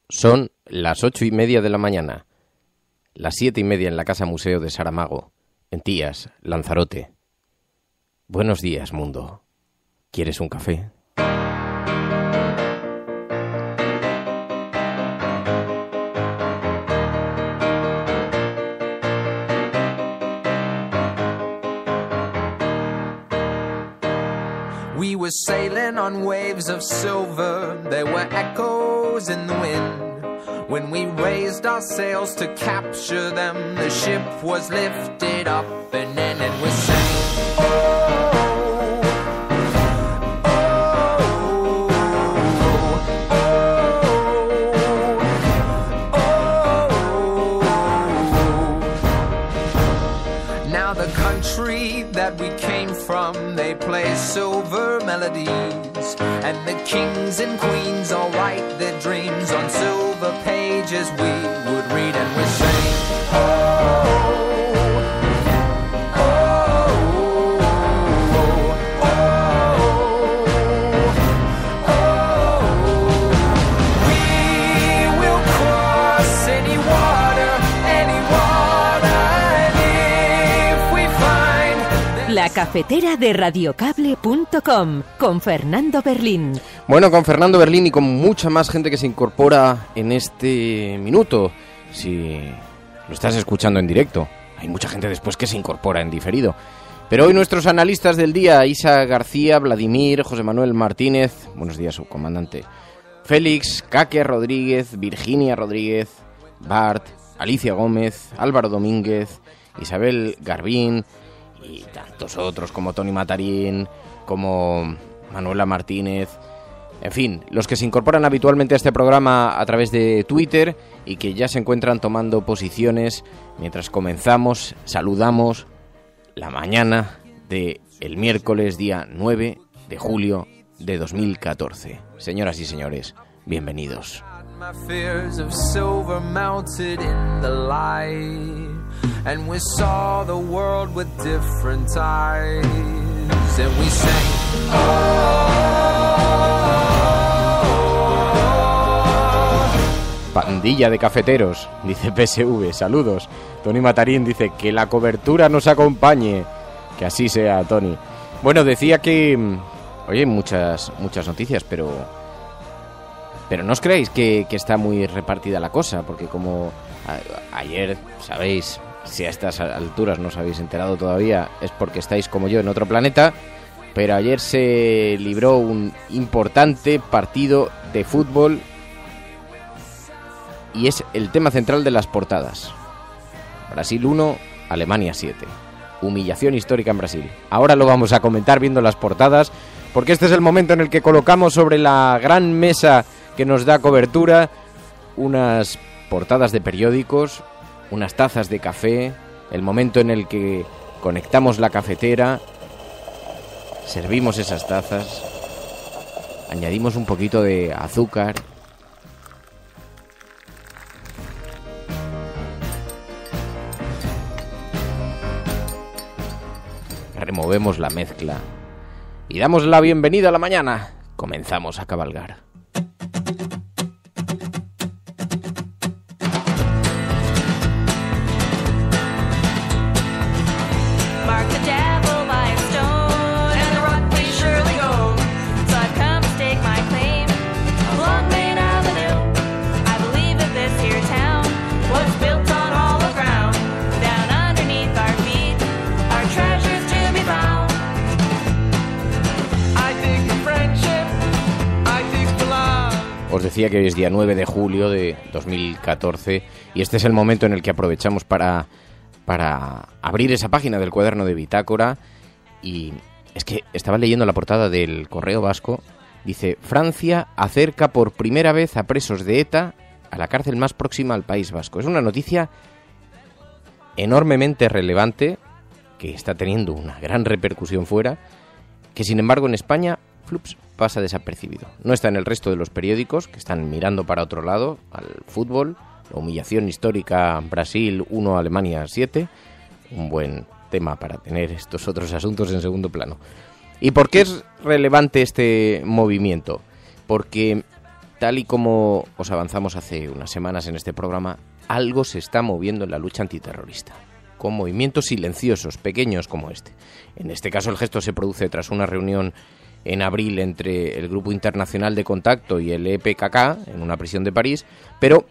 Son las 8:30 de la mañana, las 7:30 en la Casa Museo de Saramago, en Tías, Lanzarote. Buenos días, mundo. ¿Quieres un café? We were sailing on waves of silver, there were echoes in the wind. When we raised our sails to capture them, the ship was lifted up and in, and we sang, oh, oh, oh, oh. Now the country that we came from, they play silver melodies, and the kings and queens all write their dreams on silver pages we would read, and we sing, oh, oh, oh, oh, oh. We will cross any water, and if we find La cafetera de radiocable.com con Fernando Berlín. Bueno, con Fernando Berlín y con mucha más gente que se incorpora en este minuto. Si lo estás escuchando en directo, hay mucha gente después que se incorpora en diferido. Pero hoy nuestros analistas del día: Isa García, Vladimir, José Manuel Martínez, buenos días, subcomandante, Félix, Kake Rodríguez, Virginia Rodríguez, Bart, Alicia Gómez, Álvaro Domínguez, Isabel Garbín y tantos otros como Tony Matarín, como Manuela Martínez. En fin, los que se incorporan habitualmente a este programa a través de Twitter y que ya se encuentran tomando posiciones mientras comenzamos, saludamos la mañana del miércoles día 9 de julio de 2014. Señoras y señores, bienvenidos. My fears of silver melted in the light, and we saw the world with different eyes, and we sang, Pandilla de cafeteros, dice PSV, saludos. Tony Matarín dice que la cobertura nos acompañe. Que así sea, Tony. Bueno, decía que oye, hay muchas noticias, pero no os creáis que está muy repartida la cosa, porque como ayer, sabéis, si a estas alturas no os habéis enterado todavía, es porque estáis como yo en otro planeta, pero ayer se libró un importante partido de fútbol y es el tema central de las portadas. Brasil 1, Alemania 7. Humillación histórica en Brasil. Ahora lo vamos a comentar viendo las portadas, porque este es el momento en el que colocamos sobre la gran mesa que nos da cobertura unas portadas de periódicos, unas tazas de café, el momento en el que conectamos la cafetera, servimos esas tazas, añadimos un poquito de azúcar, removemos la mezcla y damos la bienvenida a la mañana. Comenzamos a cabalgar. Os decía que hoy es día 9 de julio de 2014 y este es el momento en el que aprovechamos para abrir esa página del cuaderno de bitácora. Y es que estaba leyendo la portada del Correo Vasco. Dice: Francia acerca por primera vez a presos de ETA a la cárcel más próxima al País Vasco. Es una noticia enormemente relevante que está teniendo una gran repercusión fuera, que sin embargo en España flups, pasa desapercibido. No está en el resto de los periódicos, que están mirando para otro lado, al fútbol, la humillación histórica, Brasil 1, Alemania 7, un buen tema para tener estos otros asuntos en segundo plano. ¿Y por qué es relevante este movimiento? Porque tal y como os avanzamos hace unas semanas en este programa, algo se está moviendo en la lucha antiterrorista, con movimientos silenciosos, pequeños como este. En este caso el gesto se produce tras una reunión en abril entre el Grupo Internacional de Contacto y el EPKK en una prisión de París, pero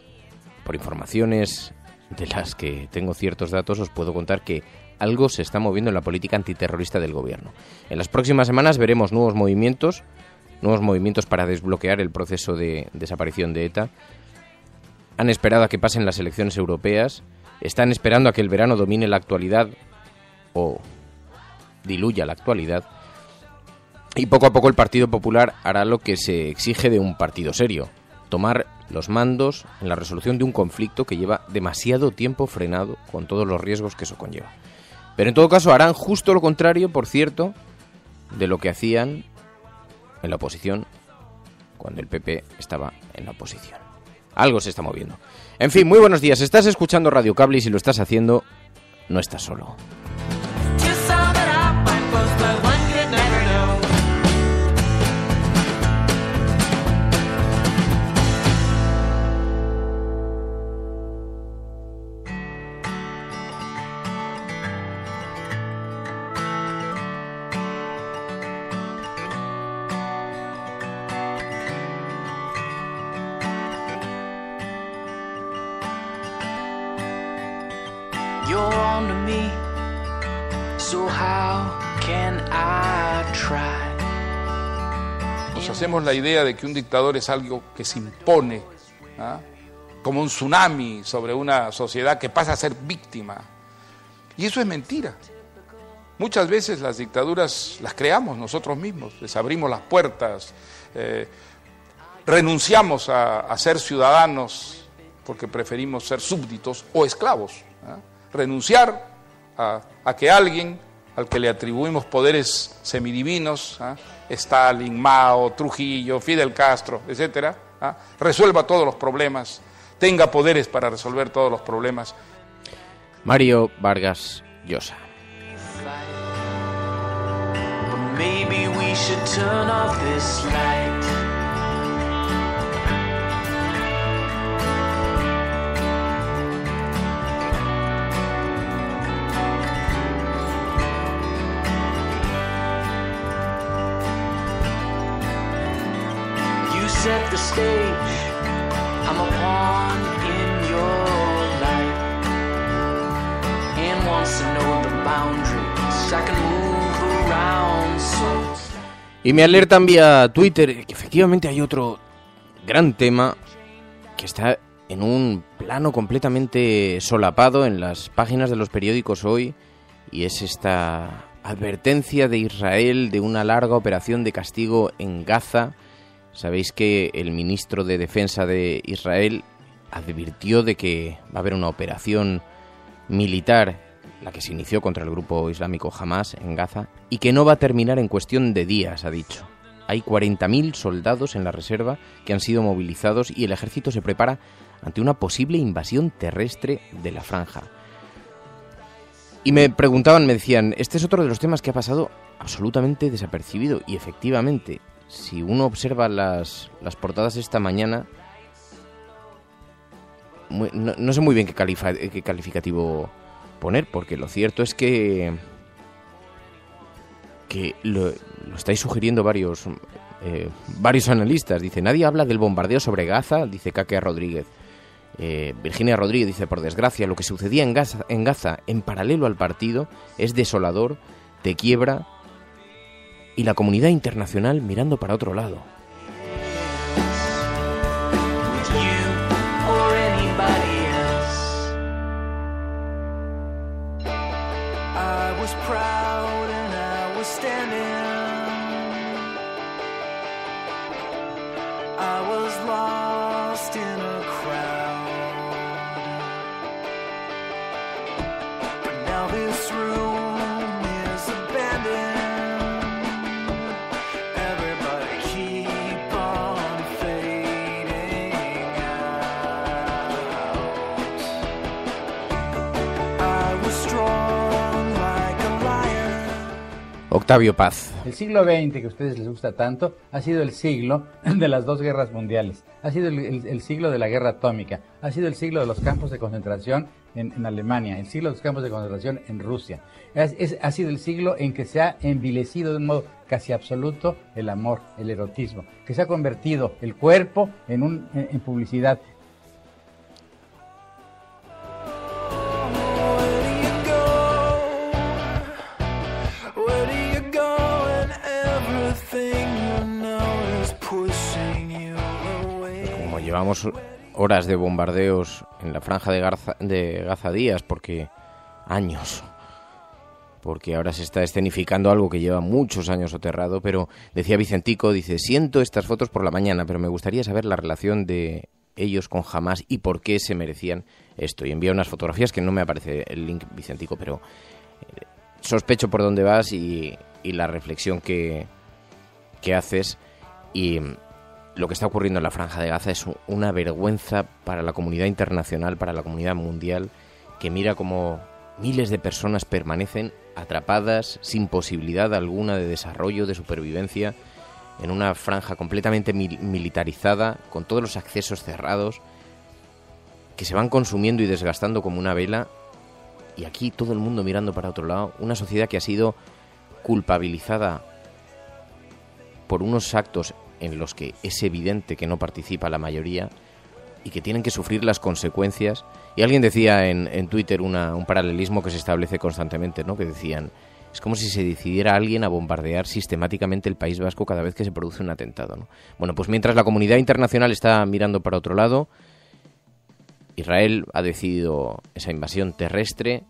por informaciones de las que tengo ciertos datos os puedo contar que algo se está moviendo en la política antiterrorista del gobierno. En las próximas semanas veremos nuevos movimientos para desbloquear el proceso de desaparición de ETA. Han esperado a que pasen las elecciones europeas, están esperando a que el verano domine la actualidad o diluya la actualidad, y poco a poco el Partido Popular hará lo que se exige de un partido serio: tomar los mandos en la resolución de un conflicto que lleva demasiado tiempo frenado, con todos los riesgos que eso conlleva. Pero en todo caso harán justo lo contrario, por cierto, de lo que hacían en la oposición cuando el PP estaba en la oposición. Algo se está moviendo. En fin, muy buenos días. Estás escuchando Radio Cable y si lo estás haciendo, no estás solo. Nos hacemos la idea de que un dictador es algo que se impone, ¿ah?, como un tsunami sobre una sociedad que pasa a ser víctima. Y eso es mentira. Muchas veces las dictaduras las creamos nosotros mismos, les abrimos las puertas, renunciamos a ser ciudadanos porque preferimos ser súbditos o esclavos, ¿ah? Renunciar a que alguien al que le atribuimos poderes semidivinos, ¿ah?, Stalin, Mao, Trujillo, Fidel Castro, etcétera, ¿ah?, resuelva todos los problemas, tenga poderes para resolver todos los problemas. Mario Vargas Llosa. Maybe we should turn off this light. You set the stage, I'm a pawn in your life, and once I know the boundaries, I can move around so. Y me alertan vía Twitter que efectivamente hay otro gran tema que está en un plano completamente solapado en las páginas de los periódicos hoy, y es esta advertencia de Israel de una larga operación de castigo en Gaza. Sabéis que el ministro de Defensa de Israel advirtió de que va a haber una operación militar, la que se inició contra el grupo islámico Hamas en Gaza, y que no va a terminar en cuestión de días, ha dicho. Hay 40.000 soldados en la reserva que han sido movilizados y el ejército se prepara ante una posible invasión terrestre de la franja. Y me preguntaban, me decían, este es otro de los temas que ha pasado absolutamente desapercibido, y efectivamente, si uno observa las portadas esta mañana, no sé muy bien qué calificativo poner, porque lo cierto es que lo estáis sugiriendo varios analistas. Dice, nadie habla del bombardeo sobre Gaza, dice Katia Rodríguez. Virginia Rodríguez dice, por desgracia, lo que sucedía en Gaza en paralelo al partido es desolador, te quiebra, y la comunidad internacional mirando para otro lado. Everybody keep Octavio Paz. El siglo XX, que a ustedes les gusta tanto, ha sido el siglo de las 2 guerras mundiales, ha sido el siglo de la guerra atómica, ha sido el siglo de los campos de concentración en Alemania, el siglo de los campos de concentración en Rusia. Ha sido el siglo en que se ha envilecido de un modo casi absoluto el amor, el erotismo, que se ha convertido el cuerpo en publicidad. Como llevamos horas de bombardeos en la franja de Gaza días, porque ahora se está escenificando algo que lleva muchos años soterrado, pero decía Vicentico, dice, siento estas fotos por la mañana, pero me gustaría saber la relación de ellos con Hamás y por qué se merecían esto. Y envía unas fotografías que no me aparece el link, Vicentico, pero sospecho por dónde vas y la reflexión que haces. Y lo que está ocurriendo en la Franja de Gaza es una vergüenza para la comunidad internacional, para la comunidad mundial, que mira cómo miles de personas permanecen atrapadas sin posibilidad alguna de desarrollo, de supervivencia, en una franja completamente militarizada, con todos los accesos cerrados, que se van consumiendo y desgastando como una vela, y aquí todo el mundo mirando para otro lado, una sociedad que ha sido culpabilizada por unos actos en los que es evidente que no participa la mayoría y que tienen que sufrir las consecuencias. Y alguien decía en Twitter un paralelismo que se establece constantemente, ¿no? Que decían, es como si se decidiera alguien a bombardear sistemáticamente el País Vasco cada vez que se produce un atentado, ¿no? Bueno, pues mientras la comunidad internacional está mirando para otro lado, Israel ha decidido esa invasión terrestre.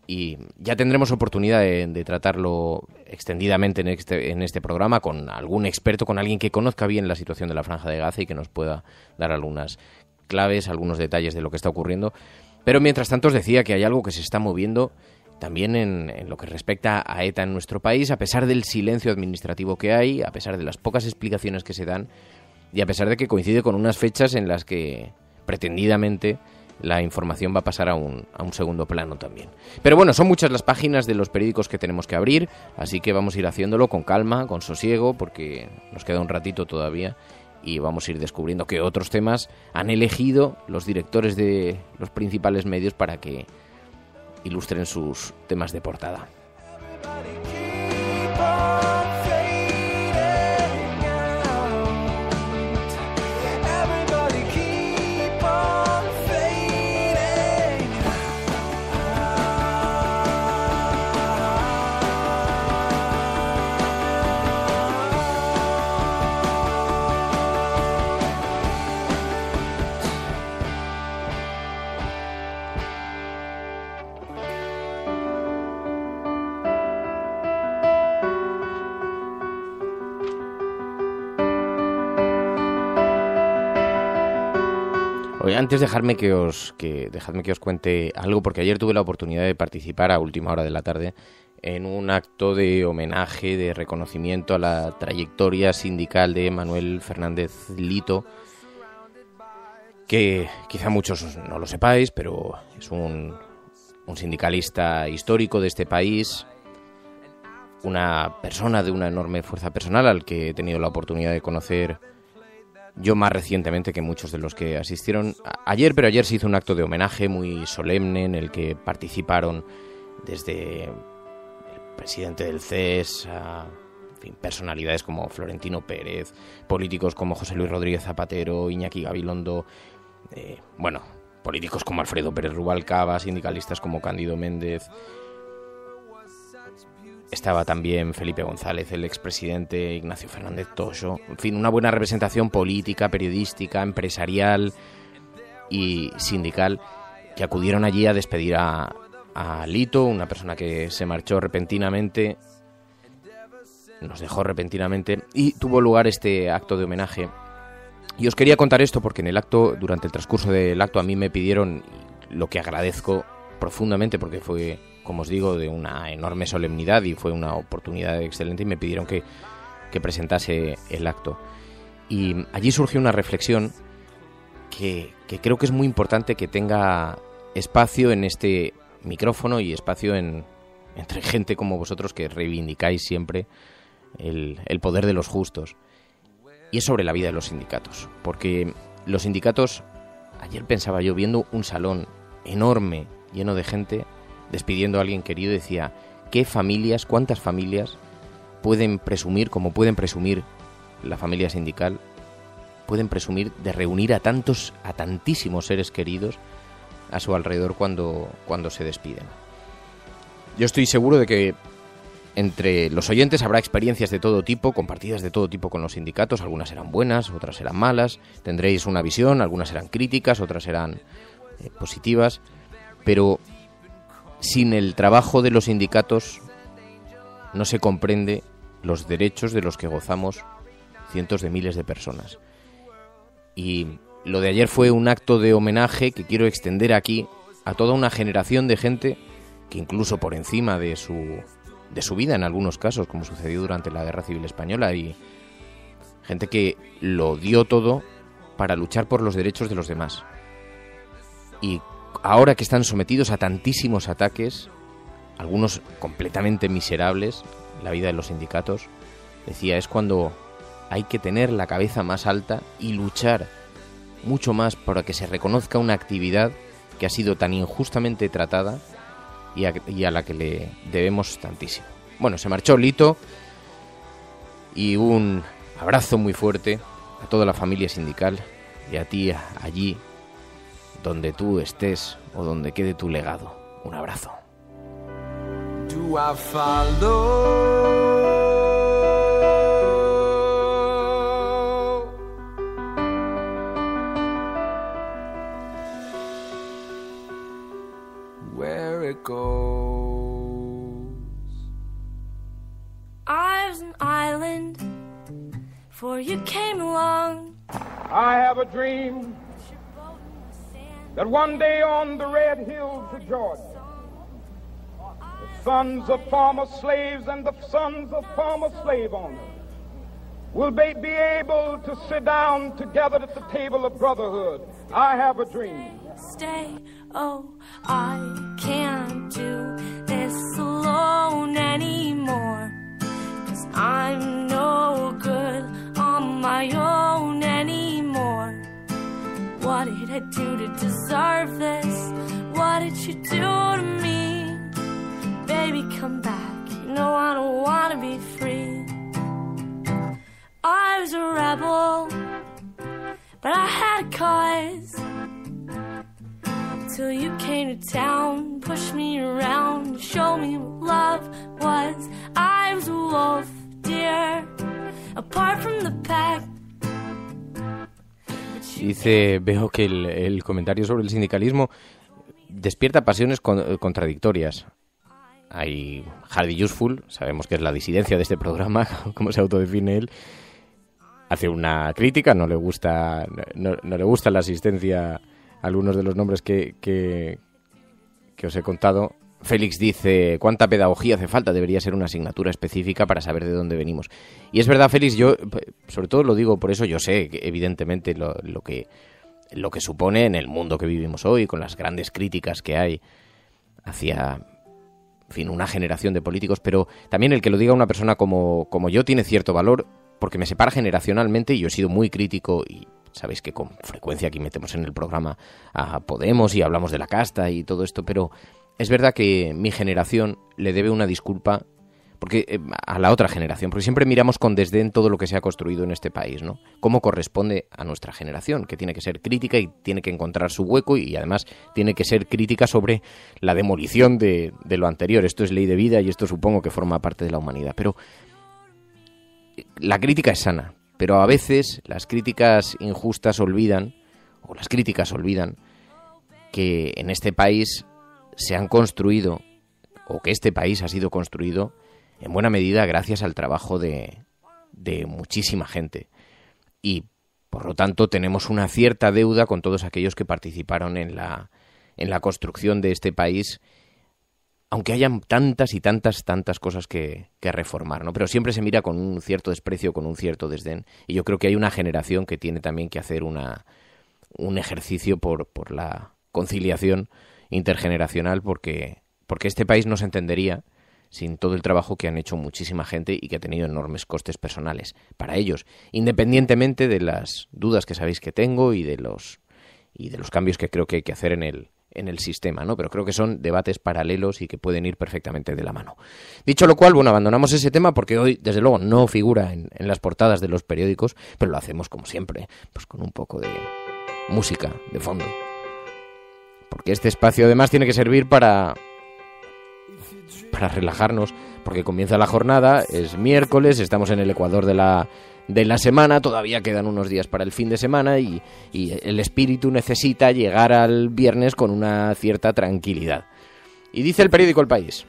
Y ya tendremos oportunidad de tratarlo extendidamente en este programa con algún experto, con alguien que conozca bien la situación de la Franja de Gaza y que nos pueda dar algunas claves, algunos detalles de lo que está ocurriendo. Pero mientras tanto os decía que hay algo que se está moviendo también en lo que respecta a ETA en nuestro país, a pesar del silencio administrativo que hay, a pesar de las pocas explicaciones que se dan y a pesar de que coincide con unas fechas en las que pretendidamente la información va a pasar a un segundo plano también. Pero bueno, son muchas las páginas de los periódicos que tenemos que abrir, así que vamos a ir haciéndolo con calma, con sosiego, porque nos queda un ratito todavía y vamos a ir descubriendo qué otros temas han elegido los directores de los principales medios para que ilustren sus temas de portada. Oye, antes dejadme que os cuente algo, porque ayer tuve la oportunidad de participar a última hora de la tarde en un acto de homenaje, de reconocimiento a la trayectoria sindical de Manuel Fernández Lito, que quizá muchos no lo sepáis, pero es un sindicalista histórico de este país, una persona de una enorme fuerza personal al que he tenido la oportunidad de conocer yo más recientemente que muchos de los que asistieron ayer, pero ayer se hizo un acto de homenaje muy solemne en el que participaron desde el presidente del CES a personalidades como Florentino Pérez, políticos como José Luis Rodríguez Zapatero, Iñaki Gabilondo, políticos como Alfredo Pérez Rubalcaba, sindicalistas como Cándido Méndez. Estaba también Felipe González, el expresidente, Ignacio Fernández Toxo. En fin, una buena representación política, periodística, empresarial y sindical que acudieron allí a despedir a Lito, una persona que se marchó repentinamente, nos dejó repentinamente, y tuvo lugar este acto de homenaje. Y os quería contar esto porque durante el transcurso del acto a mí me pidieron, lo que agradezco profundamente porque fue, como os digo, de una enorme solemnidad y fue una oportunidad excelente, y me pidieron que presentase el acto. Y allí surgió una reflexión que creo que es muy importante que tenga espacio en este micrófono y espacio en entre gente como vosotros que reivindicáis siempre el poder de los justos. Y es sobre la vida de los sindicatos, porque los sindicatos, ayer pensaba yo, viendo un salón enorme, lleno de gente, despidiendo a alguien querido, decía, ¿qué familias, cuántas familias pueden presumir, como pueden presumir la familia sindical, pueden presumir de reunir a tantísimos seres queridos a su alrededor cuando se despiden? Yo estoy seguro de que entre los oyentes habrá experiencias de todo tipo, compartidas de todo tipo con los sindicatos. Algunas serán buenas, otras serán malas. Tendréis una visión, algunas serán críticas, otras serán positivas. Pero sin el trabajo de los sindicatos no se comprende los derechos de los que gozamos cientos de miles de personas. Y lo de ayer fue un acto de homenaje que quiero extender aquí a toda una generación de gente que incluso por encima de su vida en algunos casos, como sucedió durante la Guerra Civil Española, y gente que lo dio todo para luchar por los derechos de los demás. Y ahora que están sometidos a tantísimos ataques, algunos completamente miserables, la vida de los sindicatos, decía, es cuando hay que tener la cabeza más alta y luchar mucho más para que se reconozca una actividad que ha sido tan injustamente tratada y a la que le debemos tantísimo. Bueno, se marchó Lito, y un abrazo muy fuerte a toda la familia sindical y a ti allí donde tú estés o donde quede tu legado. Un abrazo. Do I follow? Where it goes. I was an island before you came along. I have a dream that one day on the red hills of Georgia, the sons of former slaves and the sons of former slave owners will be able to sit down together at the table of brotherhood. I have a dream. Stay, oh, I can't do this alone anymore, 'cause I'm no good on my own anymore. What did I do to deserve this? What did you do to me? Baby, come back, you know I don't wanna be free. I was a rebel, but I had a cause. Till you came to town, pushed me around, showed me what love was. I was a wolf, dear, apart from the pack. Dice, veo que el comentario sobre el sindicalismo despierta pasiones contradictorias. Hay Hardy Useful, sabemos que es la disidencia de este programa, como se autodefine él. Hace una crítica, no le gusta la asistencia a algunos de los nombres que os he contado. Félix dice, ¿cuánta pedagogía hace falta? Debería ser una asignatura específica para saber de dónde venimos. Y es verdad, Félix, yo sobre todo lo digo por eso, yo sé que, evidentemente lo que supone en el mundo que vivimos hoy, con las grandes críticas que hay hacia, en fin, una generación de políticos, pero también el que lo diga una persona como yo tiene cierto valor, porque me separa generacionalmente, y yo he sido muy crítico, y sabéis que con frecuencia aquí metemos en el programa a Podemos y hablamos de la casta y todo esto, pero es verdad que mi generación le debe una disculpa porque a la otra generación, porque siempre miramos con desdén todo lo que se ha construido en este país, ¿no? Cómo corresponde a nuestra generación, que tiene que ser crítica y tiene que encontrar su hueco, y además tiene que ser crítica sobre la demolición de lo anterior. Esto es ley de vida y esto supongo que forma parte de la humanidad, pero la crítica es sana, pero a veces las críticas injustas olvidan que en este país se han construido, o que este país ha sido construido en buena medida gracias al trabajo de muchísima gente. Y por lo tanto tenemos una cierta deuda con todos aquellos que participaron en la construcción de este país, aunque hayan tantas y tantas cosas que reformar, ¿no? Pero siempre se mira con un cierto desprecio, con un cierto desdén. Y yo creo que hay una generación que tiene también que hacer un ejercicio por la conciliación intergeneracional, porque este país no se entendería sin todo el trabajo que han hecho muchísima gente y que ha tenido enormes costes personales para ellos, independientemente de las dudas que sabéis que tengo y de los cambios que creo que hay que hacer en el sistema, ¿no? Pero creo que son debates paralelos y que pueden ir perfectamente de la mano. Dicho lo cual, bueno, abandonamos ese tema porque hoy, desde luego, no figura en las portadas de los periódicos, pero lo hacemos como siempre, pues con un poco de música de fondo. Porque este espacio además tiene que servir para relajarnos, porque comienza la jornada, es miércoles, estamos en el ecuador de la semana, todavía quedan unos días para el fin de semana y el espíritu necesita llegar al viernes con una cierta tranquilidad. Y dice el periódico El País: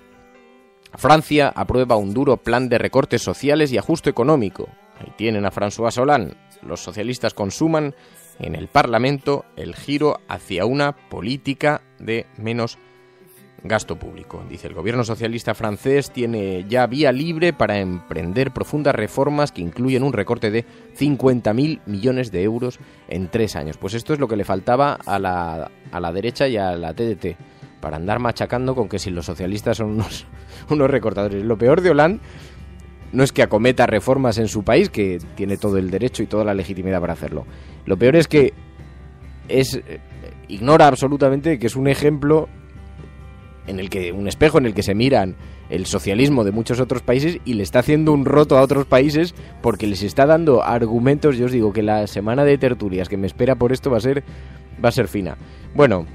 Francia aprueba un duro plan de recortes sociales y ajuste económico. Ahí tienen a François Hollande. Los socialistas consuman en el Parlamento el giro hacia una política de menos gasto público. Dice, el gobierno socialista francés tiene ya vía libre para emprender profundas reformas que incluyen un recorte de 50.000 millones de euros en 3 años. Pues esto es lo que le faltaba a la derecha y a la TDT, para andar machacando con que si los socialistas son unos recortadores. Lo peor de Hollande no es que acometa reformas en su país, que tiene todo el derecho y toda la legitimidad para hacerlo. Lo peor es que ignora absolutamente que es un ejemplo un espejo en el que se miran el socialismo de muchos otros países y le está haciendo un roto a otros países porque les está dando argumentos. Yo os digo que la semana de tertulias que me espera por esto va a ser fina. Bueno,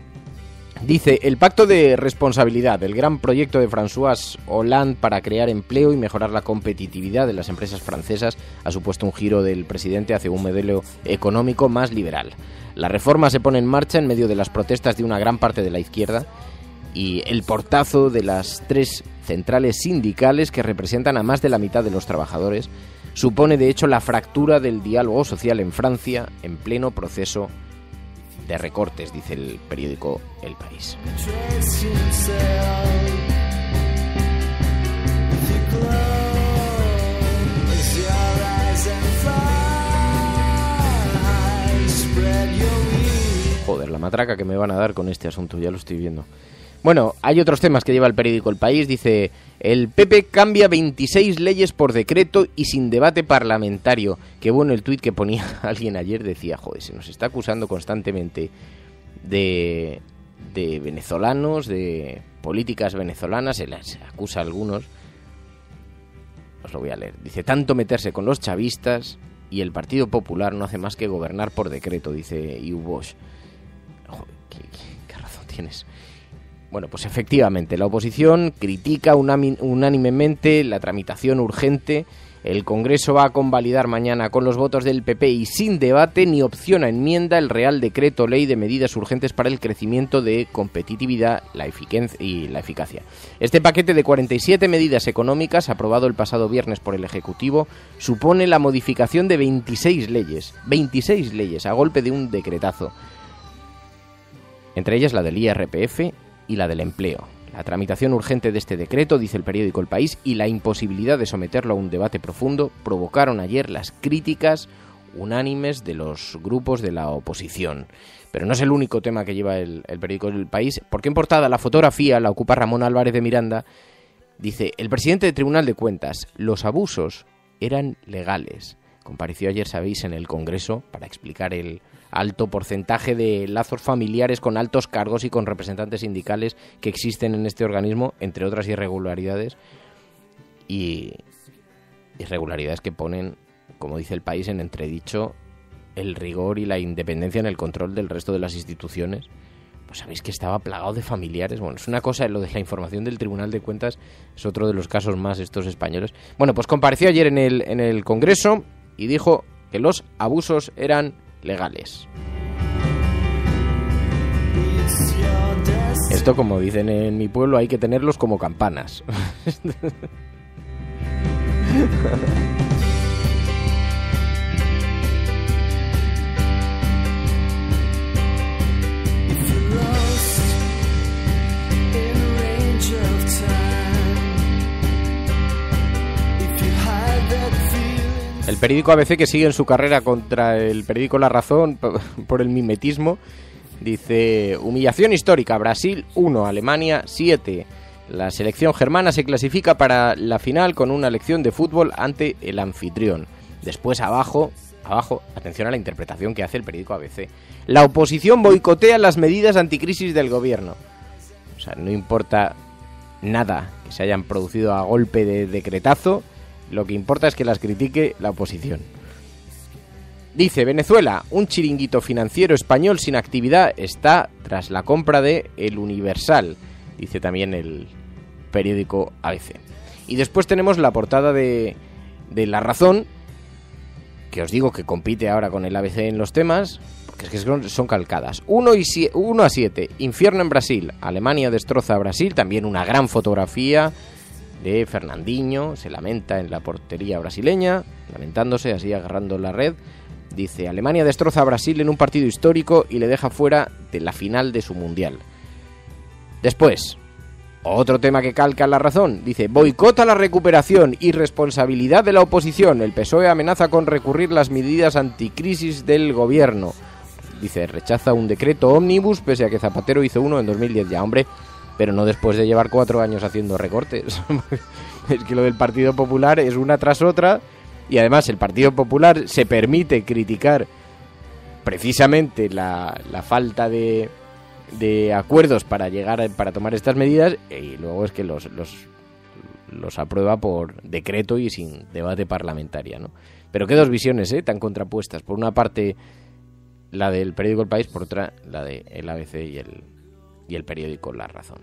dice, el pacto de responsabilidad, el gran proyecto de François Hollande para crear empleo y mejorar la competitividad de las empresas francesas, ha supuesto un giro del presidente hacia un modelo económico más liberal. La reforma se pone en marcha en medio de las protestas de una gran parte de la izquierda y el portazo de las 3 centrales sindicales que representan a más de la mitad de los trabajadores supone de hecho la fractura del diálogo social en Francia en pleno proceso de recortes, dice el periódico El País. Joder, la matraca que me van a dar con este asunto, ya lo estoy viendo. Bueno, hay otros temas que lleva el periódico El País. Dice, el PP cambia 26 leyes por decreto y sin debate parlamentario. Qué bueno el tuit que ponía alguien ayer, decía, joder, se nos está acusando constantemente de venezolanos, de políticas venezolanas, se les acusa a algunos. Os lo voy a leer. Dice, tanto meterse con los chavistas y el Partido Popular no hace más que gobernar por decreto, dice Iu Bosch. Joder, ¿qué razón tienes? Bueno, pues efectivamente, la oposición critica unánimemente la tramitación urgente. El Congreso va a convalidar mañana con los votos del PP y sin debate ni opción a enmienda el Real Decreto Ley de Medidas Urgentes para el Crecimiento de Competitividad y la Eficacia. Este paquete de 47 medidas económicas, aprobado el pasado viernes por el Ejecutivo, supone la modificación de 26 leyes a golpe de un decretazo. Entre ellas la del IRPF y la del empleo. La tramitación urgente de este decreto, dice el periódico El País, y la imposibilidad de someterlo a un debate profundo provocaron ayer las críticas unánimes de los grupos de la oposición. Pero no es el único tema que lleva el periódico El País, porque en portada la fotografía la ocupa Ramón Álvarez de Miranda. Dice, el presidente del Tribunal de Cuentas, los abusos eran legales. Compareció ayer, sabéis, en el Congreso para explicar el alto porcentaje de lazos familiares con altos cargos y con representantes sindicales que existen en este organismo, entre otras irregularidades, y irregularidades que ponen, como dice El País, en entredicho el rigor y la independencia en el control del resto de las instituciones. Pues sabéis que estaba plagado de familiares. Bueno, es una cosa, lo de la información del Tribunal de Cuentas es otro de los casos más estos españoles. Bueno, pues compareció ayer en el Congreso y dijo que los abusos eran legales. Esto, como dicen en mi pueblo, hay que tenerlos como campanas. El periódico ABC, que sigue en su carrera contra el periódico La Razón por el mimetismo, dice, humillación histórica, Brasil 1, Alemania 7. La selección germana se clasifica para la final con una lección de fútbol ante el anfitrión. Después abajo, atención a la interpretación que hace el periódico ABC. La oposición boicotea las medidas anticrisis del gobierno. O sea, no importa nada que se hayan producido a golpe de decretazo, lo que importa es que las critique la oposición. Dice, Venezuela, un chiringuito financiero español sin actividad está tras la compra de El Universal, dice también el periódico ABC. Y después tenemos la portada de La Razón, que os digo que compite ahora con el ABC en los temas, porque es que son calcadas. 1-7, infierno en Brasil, Alemania destroza a Brasil, también una gran fotografía de Fernandinho, se lamenta en la portería brasileña, lamentándose, así agarrando la red. Dice, Alemania destroza a Brasil en un partido histórico y le deja fuera de la final de su mundial. Después, otro tema que calca La Razón. Dice, boicota la recuperación y responsabilidad de la oposición. El PSOE amenaza con recurrir las medidas anticrisis del gobierno. Dice, rechaza un decreto ómnibus pese a que Zapatero hizo uno en 2010 ya, hombre, pero no después de llevar 4 años haciendo recortes. Es que lo del Partido Popular es una tras otra. Y además el Partido Popular se permite criticar precisamente la falta de acuerdos para tomar estas medidas, y luego es que los aprueba por decreto y sin debate parlamentaria, ¿no? Pero qué dos visiones, tan contrapuestas. Por una parte la del periódico El País, por otra la del ABC y el periódico La Razón.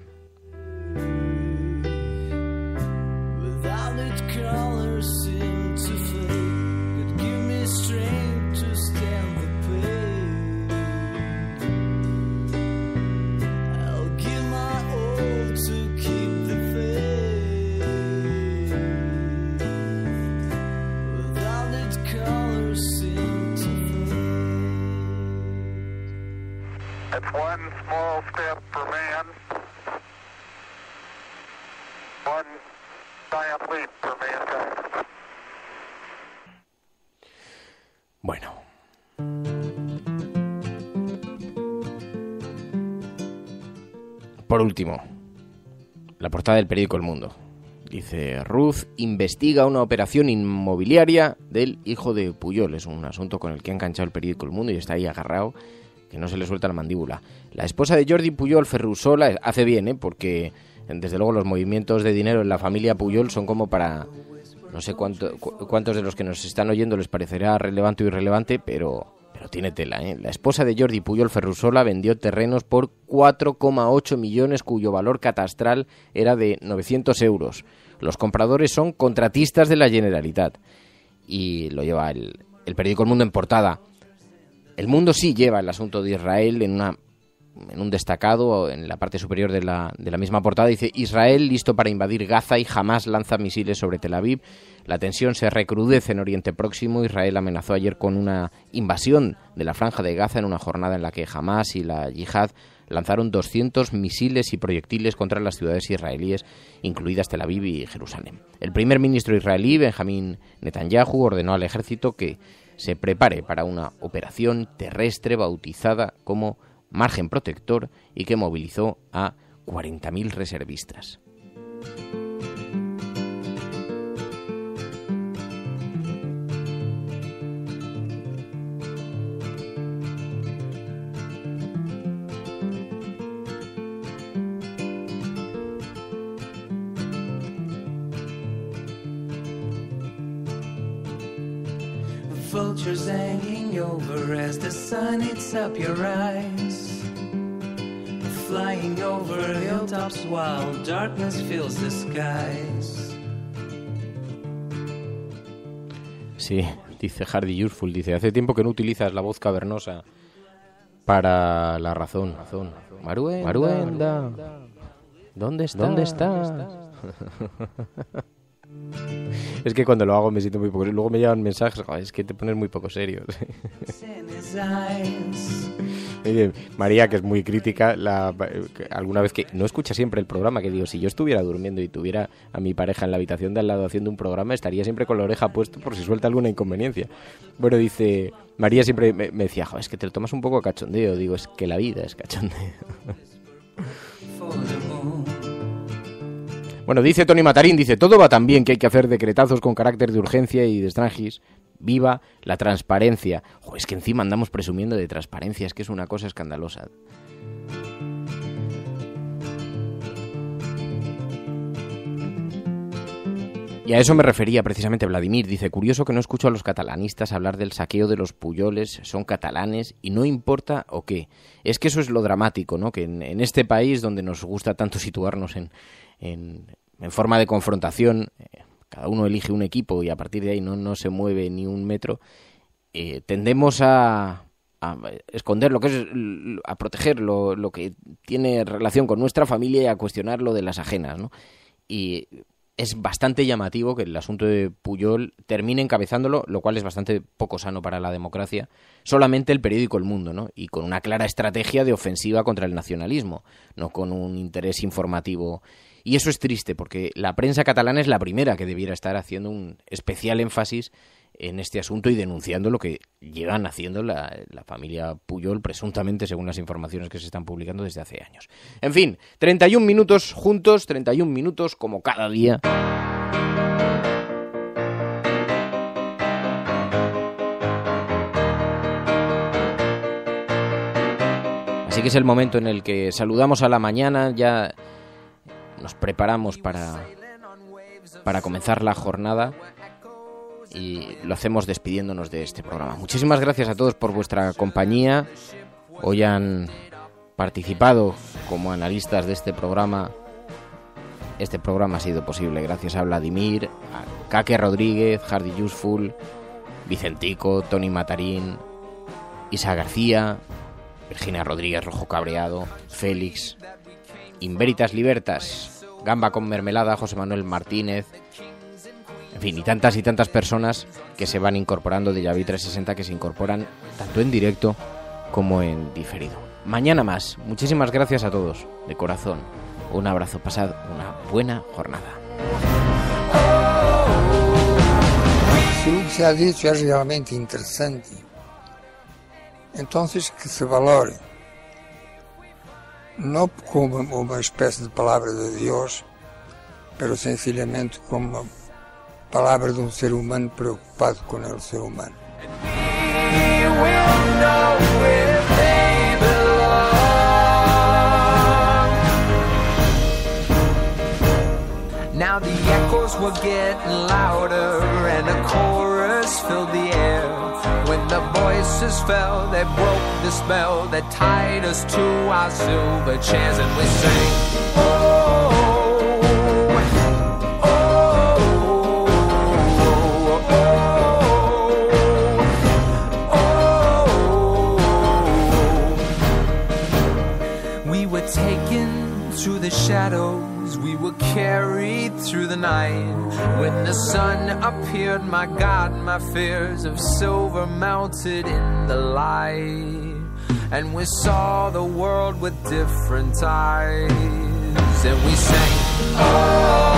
It's one small step for man, one giant leap for mankind. Bueno. Por último, la portada del periódico El Mundo. Dice, Ruz investiga una operación inmobiliaria del hijo de Pujol. Es un asunto con el que ha enganchado el periódico El Mundo y está ahí agarrado, que no se le suelta la mandíbula. La esposa de Jordi Pujol, Ferrusola, hace bien, porque desde luego los movimientos de dinero en la familia Pujol son como para... No sé cuántos de los que nos están oyendo les parecerá relevante o irrelevante, pero tiene tela, ¿eh? La esposa de Jordi Pujol, Ferrusola, vendió terrenos por 4,8 millones, cuyo valor catastral era de 900 euros. Los compradores son contratistas de la Generalitat. Y lo lleva el periódico El Mundo en portada. El Mundo sí lleva el asunto de Israel en un destacado, en la parte superior de la misma portada. Dice, Israel listo para invadir Gaza y Hamás lanza misiles sobre Tel Aviv. La tensión se recrudece en Oriente Próximo. Israel amenazó ayer con una invasión de la Franja de Gaza en una jornada en la que Hamás y la Yihad lanzaron 200 misiles y proyectiles contra las ciudades israelíes, incluidas Tel Aviv y Jerusalén. El primer ministro israelí, Benjamín Netanyahu, ordenó al ejército que se prepare para una operación terrestre bautizada como Margen Protector y que movilizó a 40.000 reservistas. Vultures hanging over as the sun eats up your eyes, flying over hilltops while darkness fills the skies. Sí, dice Hardy Useful, dice, hace tiempo que no utilizas la voz cavernosa para La Razón. Maruenda, ¿dónde estás? Es que cuando lo hago me siento muy poco. Luego me llegan mensajes, es que te pones muy poco serio. María, que es muy crítica, alguna vez que no escucha siempre el programa, que digo, si yo estuviera durmiendo y tuviera a mi pareja en la habitación de al lado haciendo un programa, estaría siempre con la oreja puesta por si suelta alguna inconveniencia. Bueno, dice, María siempre me decía, es que te lo tomas un poco a cachondeo. Digo, es que la vida es cachondeo. Bueno, dice Tony Matarín, dice, todo va tan bien que hay que hacer decretazos con carácter de urgencia y de extranjis. Viva la transparencia. Jo, es que encima andamos presumiendo de transparencia, es que es una cosa escandalosa. Y a eso me refería precisamente Vladimir. Dice, curioso que no escucho a los catalanistas hablar del saqueo de los Pujoles, son catalanes y no importa o qué. Es que eso es lo dramático, ¿no? Que en este país donde nos gusta tanto situarnos en forma de confrontación, cada uno elige un equipo y a partir de ahí no se mueve ni un metro, tendemos a esconder lo que es, a proteger lo que tiene relación con nuestra familia y a cuestionar lo de las ajenas, ¿no? Y es bastante llamativo que el asunto de Pujol termine encabezándolo, lo cual es bastante poco sano para la democracia, solamente el periódico El Mundo, ¿no? Y con una clara estrategia de ofensiva contra el nacionalismo, no con un interés informativo. Y eso es triste, porque la prensa catalana es la primera que debiera estar haciendo un especial énfasis en este asunto y denunciando lo que llevan haciendo la familia Pujol, presuntamente, según las informaciones que se están publicando desde hace años. En fin, 31 minutos juntos, 31 minutos como cada día. Así que es el momento en el que saludamos a la mañana, ya nos preparamos para comenzar la jornada. Y lo hacemos despidiéndonos de este programa. Muchísimas gracias a todos por vuestra compañía. Hoy han participado como analistas de este programa. Este programa ha sido posible gracias a Vladimir, a Kake Rodríguez, Hardy Useful, Vicentico, Tony Matarín, Isa García, Virginia Rodríguez Rojo Cabreado, Félix, Inveritas Libertas, Gamba con Mermelada, José Manuel Martínez. En fin, y tantas personas que se van incorporando de Yavi 360, que se incorporan tanto en directo como en diferido. Mañana más. Muchísimas gracias a todos, de corazón. Un abrazo, pasad una buena jornada. Se o que se ha dicho es realmente interesante, entonces que se valore, no como una especie de palabra de Dios, pero sencillamente como una palabra de un ser humano preocupado con el ser humano. Now the echoes were getting louder and a chorus filled the air. When the voices fell, they broke the spell that tied us to our silver chairs, and we sang, oh. Through the shadows, we were carried through the night. When the sun appeared, my God, my fears of silver melted in the light. And we saw the world with different eyes. And we sang, oh.